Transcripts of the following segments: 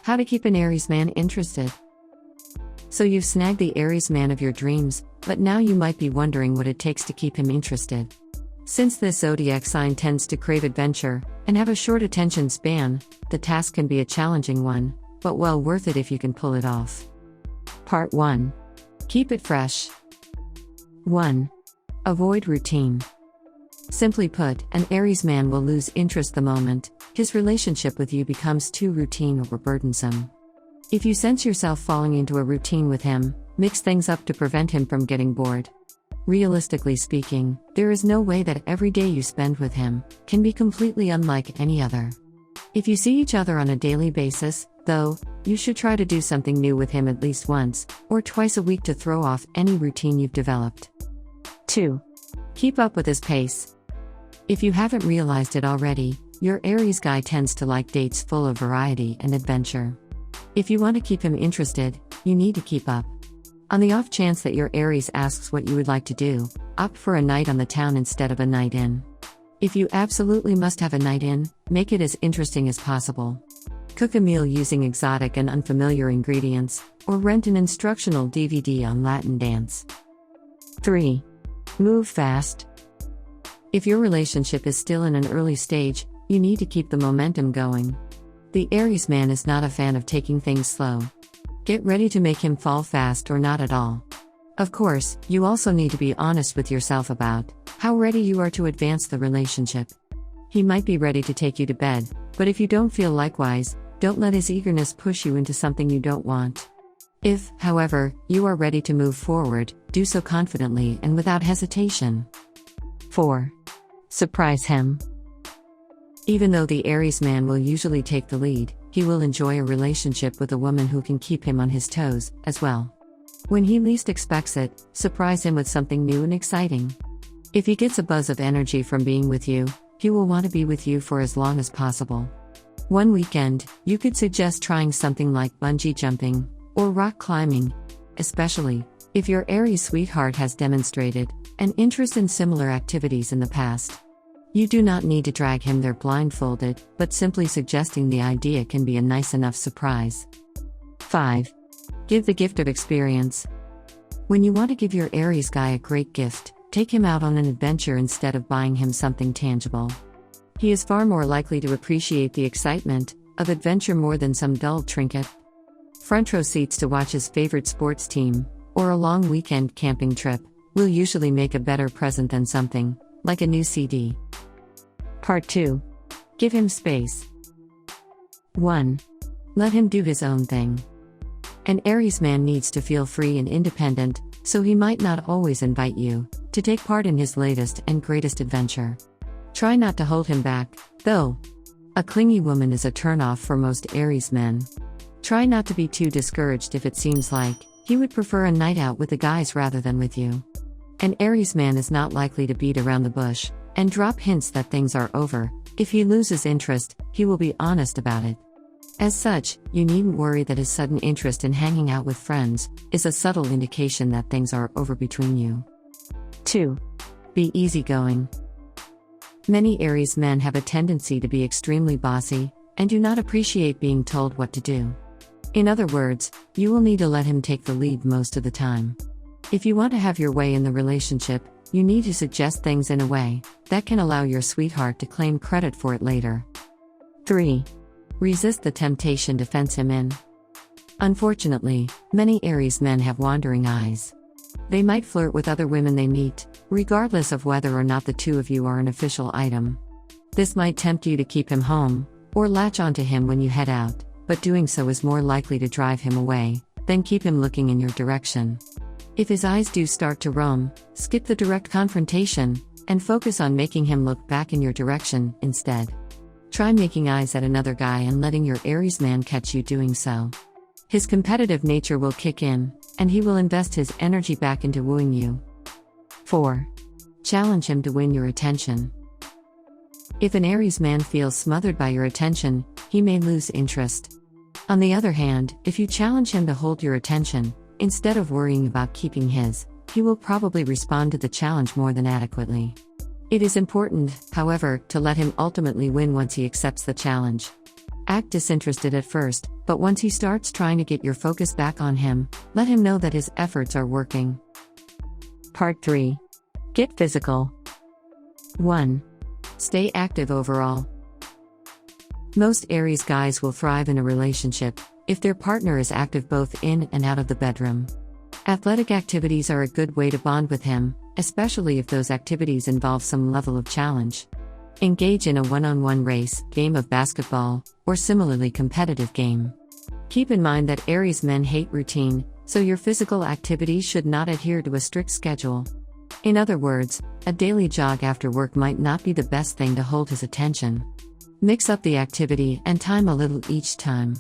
How to keep an Aries man interested. So you've snagged the Aries man of your dreams, but now you might be wondering what it takes to keep him interested. Since this zodiac sign tends to crave adventure and have a short attention span, the task can be a challenging one, but well worth it if you can pull it off. Part 1. Keep it fresh. 1. Avoid routine. Simply put, an Aries man will lose interest the moment his relationship with you becomes too routine or burdensome. If you sense yourself falling into a routine with him, mix things up to prevent him from getting bored. Realistically speaking, there is no way that every day you spend with him can be completely unlike any other. If you see each other on a daily basis, though, you should try to do something new with him at least once or twice a week to throw off any routine you've developed. 2. Keep up with his pace. If you haven't realized it already, your Aries guy tends to like dates full of variety and adventure. If you want to keep him interested, you need to keep up. On the off chance that your Aries asks what you would like to do, opt for a night on the town instead of a night in. If you absolutely must have a night in, make it as interesting as possible. Cook a meal using exotic and unfamiliar ingredients, or rent an instructional DVD on Latin dance. 3. Move fast. If your relationship is still in an early stage, you need to keep the momentum going. The Aries man is not a fan of taking things slow. Get ready to make him fall fast or not at all. Of course, you also need to be honest with yourself about how ready you are to advance the relationship. He might be ready to take you to bed, but if you don't feel likewise, don't let his eagerness push you into something you don't want. If, however, you are ready to move forward, do so confidently and without hesitation. 4. Surprise him. Even though the Aries man will usually take the lead, he will enjoy a relationship with a woman who can keep him on his toes, as well. When he least expects it, surprise him with something new and exciting. If he gets a buzz of energy from being with you, he will want to be with you for as long as possible. One weekend, you could suggest trying something like bungee jumping or rock climbing, especially if your Aries sweetheart has demonstrated an interest in similar activities in the past. You do not need to drag him there blindfolded, but simply suggesting the idea can be a nice enough surprise. 5. Give the gift of experience. When you want to give your Aries guy a great gift, take him out on an adventure instead of buying him something tangible. He is far more likely to appreciate the excitement of adventure more than some dull trinket. Front row seats to watch his favorite sports team, or a long weekend camping trip, will usually make a better present than something like a new CD. Part 2. Give him space. 1. Let him do his own thing. An Aries man needs to feel free and independent, so he might not always invite you to take part in his latest and greatest adventure. Try not to hold him back, though. A clingy woman is a turnoff for most Aries men. Try not to be too discouraged if it seems like he would prefer a night out with the guys rather than with you. An Aries man is not likely to beat around the bush and drop hints that things are over. If he loses interest, he will be honest about it. As such, you needn't worry that his sudden interest in hanging out with friends is a subtle indication that things are over between you. 2. Be easygoing. Many Aries men have a tendency to be extremely bossy and do not appreciate being told what to do. In other words, you will need to let him take the lead most of the time. If you want to have your way in the relationship, you need to suggest things in a way that can allow your sweetheart to claim credit for it later. 3. Resist the temptation to fence him in. Unfortunately, many Aries men have wandering eyes. They might flirt with other women they meet, regardless of whether or not the two of you are an official item. This might tempt you to keep him home, or latch onto him when you head out, but doing so is more likely to drive him away than keep him looking in your direction. If his eyes do start to roam, skip the direct confrontation, and focus on making him look back in your direction instead. Try making eyes at another guy and letting your Aries man catch you doing so. His competitive nature will kick in, and he will invest his energy back into wooing you. 4. Challenge him to win your attention. If an Aries man feels smothered by your attention, he may lose interest. On the other hand, if you challenge him to hold your attention, instead of worrying about keeping his, he will probably respond to the challenge more than adequately. It is important, however, to let him ultimately win once he accepts the challenge. Act disinterested at first, but once he starts trying to get your focus back on him, let him know that his efforts are working. Part 3. Get physical. 1. Stay active overall. Most Aries guys will thrive in a relationship if their partner is active both in and out of the bedroom. Athletic activities are a good way to bond with him, especially if those activities involve some level of challenge. Engage in a one-on-one race, game of basketball, or similarly competitive game. Keep in mind that Aries men hate routine, so your physical activities should not adhere to a strict schedule. In other words, a daily jog after work might not be the best thing to hold his attention. Mix up the activity and time a little each time.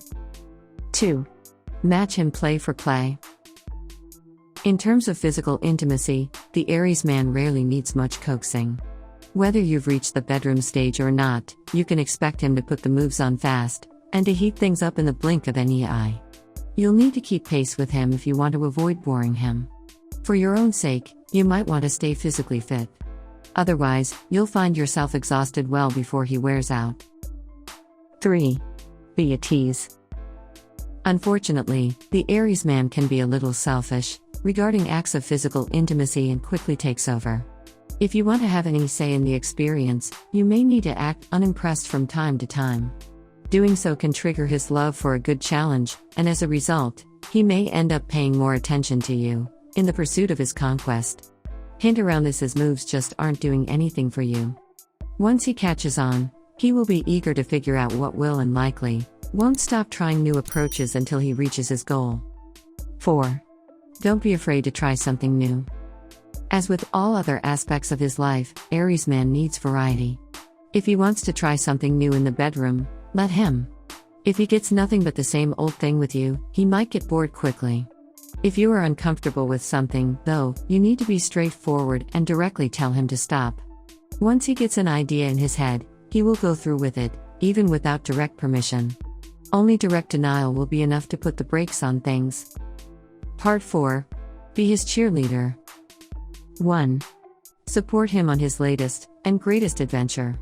2. Match him play for play. In terms of physical intimacy, the Aries man rarely needs much coaxing. Whether you've reached the bedroom stage or not, you can expect him to put the moves on fast, and to heat things up in the blink of an eye. You'll need to keep pace with him if you want to avoid boring him. For your own sake, you might want to stay physically fit. Otherwise, you'll find yourself exhausted well before he wears out. 3. Be a tease. Unfortunately, the Aries man can be a little selfish regarding acts of physical intimacy and quickly takes over. If you want to have any say in the experience, you may need to act unimpressed from time to time. Doing so can trigger his love for a good challenge, and as a result, he may end up paying more attention to you in the pursuit of his conquest. Hint around this: his moves just aren't doing anything for you. Once he catches on, he will be eager to figure out what will and likely won't stop trying new approaches until he reaches his goal. 4. Don't be afraid to try something new. As with all other aspects of his life, Aries man needs variety. If he wants to try something new in the bedroom, let him. If he gets nothing but the same old thing with you, he might get bored quickly. If you are uncomfortable with something, though, you need to be straightforward and directly tell him to stop. Once he gets an idea in his head, he will go through with it, even without direct permission. Only direct denial will be enough to put the brakes on things. Part 4. Be his cheerleader. 1. Support him on his latest and greatest adventure.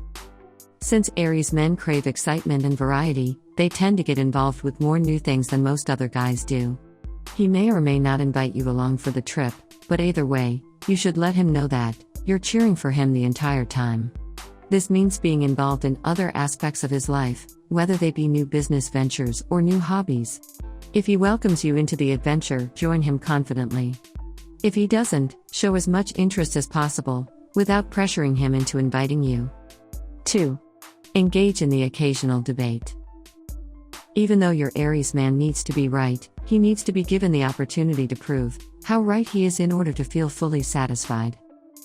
Since Aries men crave excitement and variety, they tend to get involved with more new things than most other guys do. He may or may not invite you along for the trip, but either way, you should let him know that you're cheering for him the entire time. This means being involved in other aspects of his life, whether they be new business ventures or new hobbies. If he welcomes you into the adventure, join him confidently. If he doesn't, show as much interest as possible, without pressuring him into inviting you. 2. Engage in the occasional debate. Even though your Aries man needs to be right, he needs to be given the opportunity to prove how right he is in order to feel fully satisfied.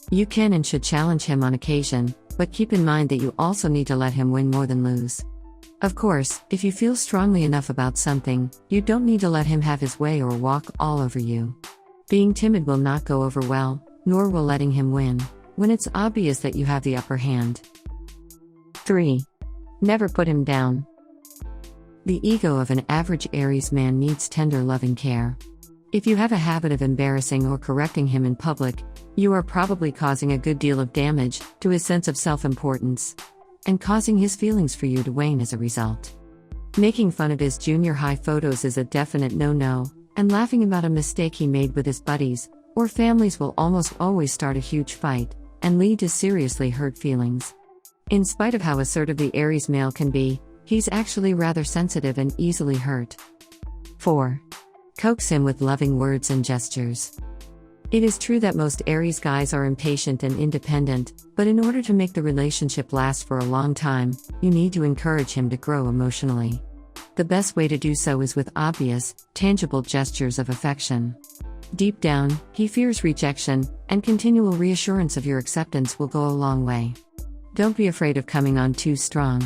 You can and should challenge him on occasion, but keep in mind that you also need to let him win more than lose. Of course, if you feel strongly enough about something, you don't need to let him have his way or walk all over you. Being timid will not go over well, nor will letting him win, when it's obvious that you have the upper hand. 3. Never put him down. The ego of an average Aries man needs tender loving care. If you have a habit of embarrassing or correcting him in public, you are probably causing a good deal of damage to his sense of self-importance, and causing his feelings for you to wane as a result. Making fun of his junior high photos is a definite no-no, and laughing about a mistake he made with his buddies or families will almost always start a huge fight and lead to seriously hurt feelings. In spite of how assertive the Aries male can be, he's actually rather sensitive and easily hurt. 4. Coax him with loving words and gestures. It is true that most Aries guys are impatient and independent, but in order to make the relationship last for a long time, you need to encourage him to grow emotionally. The best way to do so is with obvious, tangible gestures of affection. Deep down, he fears rejection, and continual reassurance of your acceptance will go a long way. Don't be afraid of coming on too strong.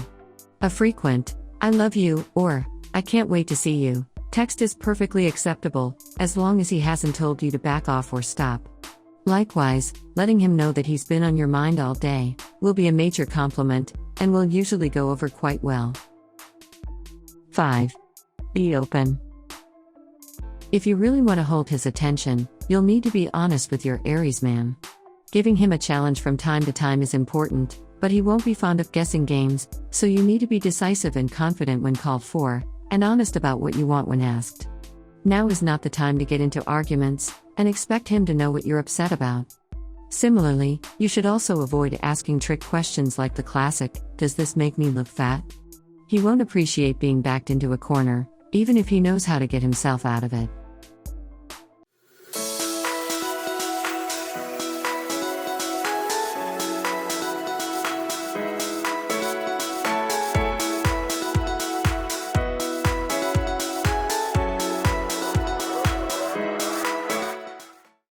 A frequent, "I love you," or "I can't wait to see you" text is perfectly acceptable, as long as he hasn't told you to back off or stop. Likewise, letting him know that he's been on your mind all day will be a major compliment, and will usually go over quite well. 5. Be open. If you really want to hold his attention, you'll need to be honest with your Aries man. Giving him a challenge from time to time is important, But he won't be fond of guessing games, so you need to be decisive and confident when called for, and honest about what you want when asked. Now is not the time to get into arguments, and expect him to know what you're upset about. Similarly, you should also avoid asking trick questions like the classic, "Does this make me look fat?" He won't appreciate being backed into a corner, even if he knows how to get himself out of it.